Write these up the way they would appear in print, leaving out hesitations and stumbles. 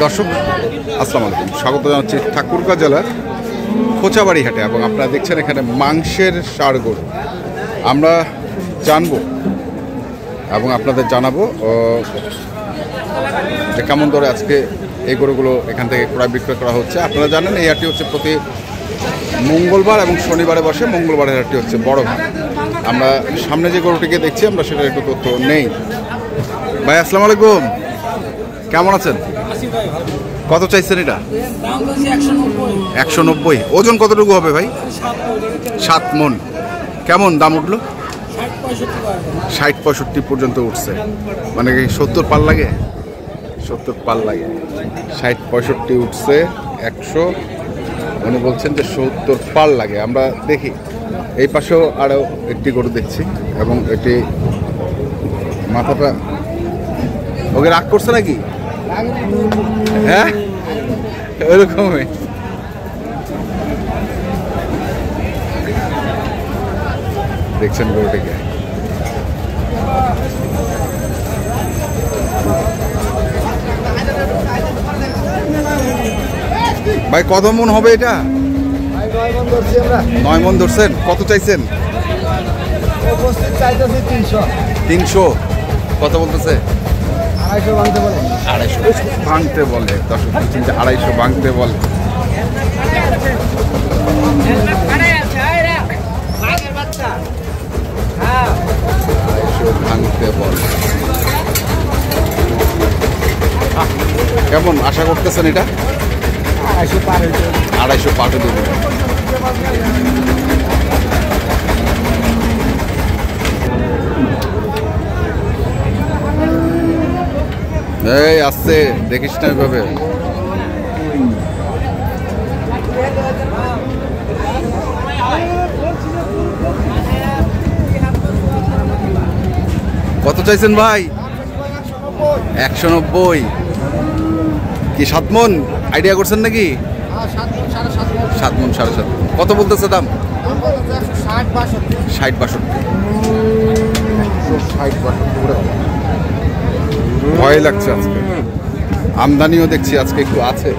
দর্শক আসসালামু আলাইকুম, স্বাগত জানাচ্ছি ঠাকুরগাঁও জেলার খোঁচাবাড়ি হাটে এবং আপনারা দেখছেন এখানে মাংসের ষাঁড় গরু আমরা জানবো এবং আপনাদের জানাবো যে কেমন দরে আজকে এই গরুগুলো এখান থেকে ক্রয় বিক্রয় করা হচ্ছে। আপনারা জানেন এই হাটটি হচ্ছে প্রতি মঙ্গলবার এবং শনিবারে বসে। মঙ্গলবারের হাটটি হচ্ছে বড় ভাগ। আমরা সামনে যে গরুটিকে দেখছি আমরা সেটার একটু তথ্য নেই। ভাই আসসালামু আলাইকুম, কেমন আছেন? কত চাইছেন এটা? 190। ওজন কতটুকু হবে ভাই? 7 মণ। কেমন দাম উঠলো? 60-65 পর্যন্ত উঠছে, মানে 70 পাল লাগে। 70 পাল লাগে, 60-65 উঠছে। 100 উনি বলছেন যে 70 পাল লাগে। আমরা দেখি এই পাশেও আরও একটি গরু দেখছি এবং এটি মাথাটা ওকে রাগ করছে নাকি? হ্যাঁ, ওইরকমই। দেখছেন গরুটিকে। ভাই কত মন হবে এটা? 9 মন ধরছেন। কত চাইছেন? 300। কত বলতেছে? 250 ভাঙতে বলে। দর্শক বলছেন যে 250 ভাঙতে বলে। 250 ভাঙতে বলে। কেমন আশা করতেছেন এটা? 250 পাটে দেবে। এই আসছে, দেখিস না এভাবে। কত চাইছেন ভাই? 190। কি 7 মণ আইডিয়া করছেন নাকি? 7 মণ 7.5। কত বলতেছে দাম? 60-62। ভয় লাগছে আজকে। আমদানিও দেখছি আজকে একটু আছে।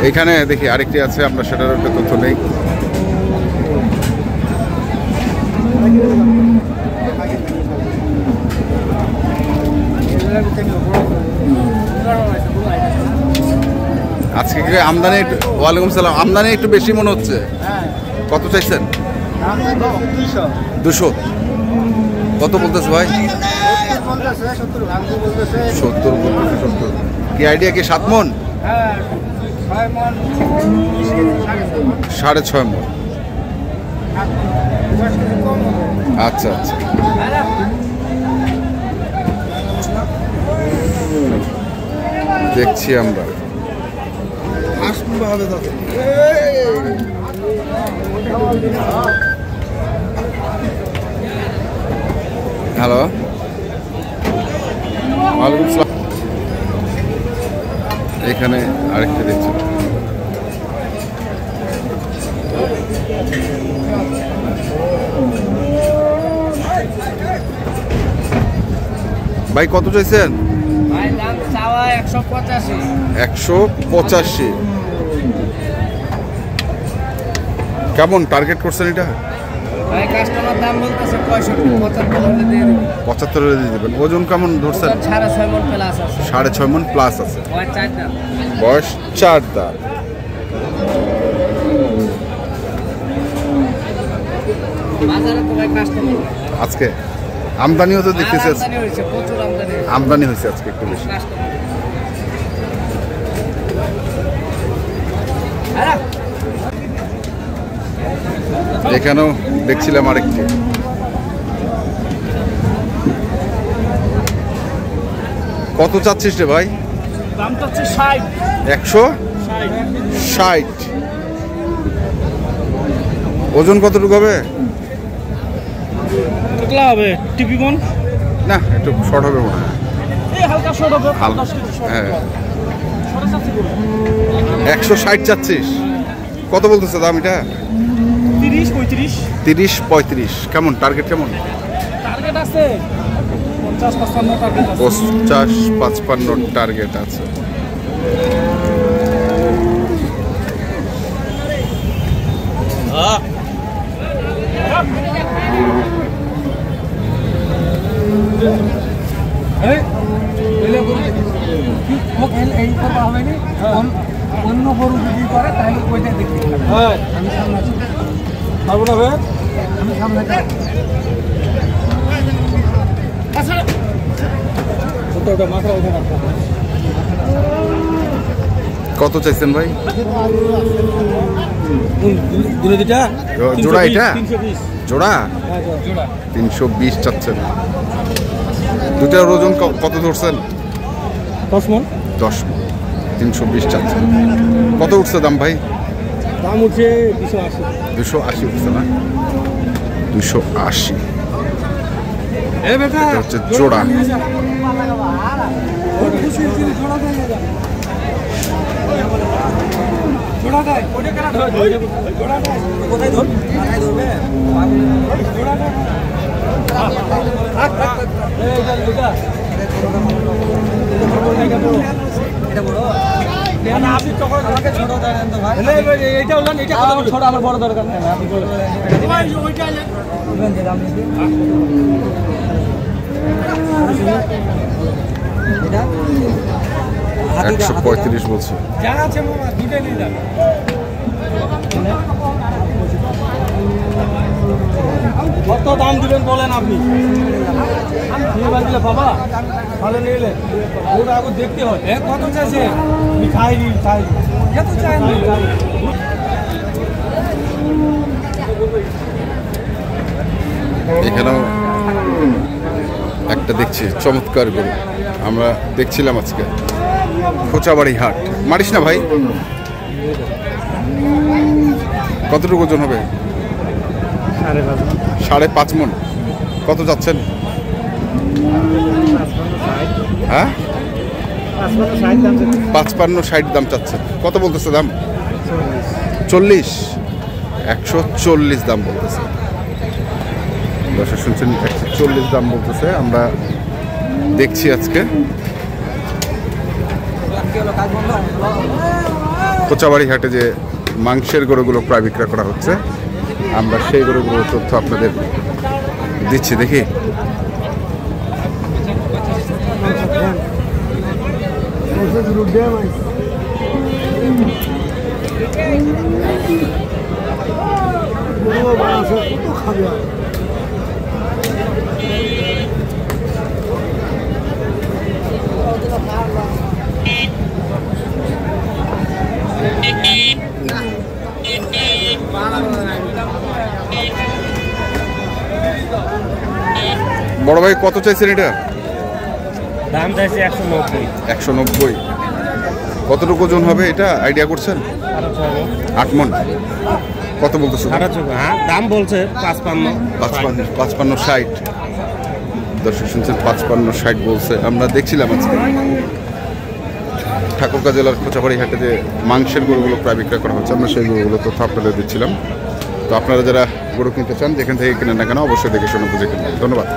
এইখানে দেখি আরেকটি আছে, আমরা সেটার একটা তথ্য নেই। আজকে কি আমদানি? ওয়ালাইকুম সালাম। আমদানি একটু বেশি মনে হচ্ছে। কত চাইছেন? 200। কত বলতেছে ভাই? 70 বলতেছে। 70 কি আইডিয়া? কি 7 মণ? 6.5 মণ। আচ্ছা আচ্ছা। দেখছি আমরা। হ্যালো, ওয়ালাইকুম আসসালাম। এখানে আরেকটা দেখছি। ভাই কত চাইছেন? 185। কেমন টার্গেট করছেন এটা? ভাই কাস্টমার দাম বলতেছে 65-75 হলে দিয়ে দেব। 75 হলে দিয়ে দেবেন। ওজন কেমন ধরছেন? 6.5 মণ প্লাস আছে। 6.5 মণ প্লাস আছে। বয়স 4 দাঁত। বাজারে তো ভাই কাস্টমার আজকে আমদানিও তো দেখতেছি। আমদানি হয়েছে, প্রচুর আমদানি হয়েছে আজকে একটু বেশি। এখানেও দেখছিলাম আরেকটি। কত চাচ্ছিস রে ভাই? দাম চাচ্ছে 60। 160। ওজন কতটুকু হবে? কতলা হবে? টিপি মন না, একটু শর্ট হবে মনে হয়। এই হালকা শর্ট হবে। হ্যাঁ, 160 চাচ্ছিস। কত বলতেছে দাম এটা? 30-35। 30-35। কেমন টার্গেট? কেমন টার্গেট আছে? 50-55 টার্গেট আছে। অন্য গরু যদি করে তাহলে ওইটা দেখতে আমি সামনে আছি পারবো না ভাই আমি সামনে আছি কত চাইছেন ভাই? জোড়া এটা জোড়া 320 চাচ্ছেন। দুটার ওজন কত ধরছেন? 10 মণ 320 চাচ্ছেন। কত উঠছে দাম ভাই? দাম উঠছে 280 উঠছে না? 280 এটা হচ্ছে জোড়া। আপনি ছোট দেন তো ভাই এইটা বললেন এটা ছোট আমার বড় দরকার নেই আপনি 135 বলছে। জানা আছে মামা দুটোই নিয়ে যান কত দাম দিবেন বলেন আপনি দিলে বাবা ভালো নিলে ওটা আগে দেখতে হয় কত চাইছে খাইনি কত চাইনি এখানেও একটা দেখছি চমৎকার গরু আমরা দেখছিলাম আজকে খোঁচাবাড়ি হাট। মারিস না ভাই, কতটুকু ওজন হবে? 5.5 মণ। কত যাচ্ছেন? হ্যাঁ 55-60 দাম চাচ্ছেন। কত বলতেছে দাম? 40 140 দাম বলতেছে। দর্শক শুনছেন 140 দাম বলতেছে। আমরা দেখছি আজকে কোচাবাড়ি হাটে যে মাংসের গরুগুলো প্রায় বিক্রয় করা হচ্ছে, আমরা সেই গরুগুলোর তথ্য আপনাদের দিচ্ছি। দেখি বড় ভাই কত চাইছেন এটা? দাম চাইছে 190। কতটুকু ওজন হবে এটা আইডিয়া করছেন? 8 মণ। কত বলতেছে? দাম বলছে 55-60। দর্শক শুনছেন 55-60 বলছে। আমরা দেখছিলাম আজকে ঠাকুরগাঁ জেলার খোঁচাবাড়ি হাটে যে মাংসের গরুগুলো প্রায় বিক্রয় করা হচ্ছে, আমরা সেই গরুগুলো তথ্য আপনাদের দিচ্ছিলাম। তো আপনারা যারা গরু কিনতে চান যেখান থেকে কিনেন না কেন অবশ্যই দেখে শুনে বুঝে কিনবেন। ধন্যবাদ।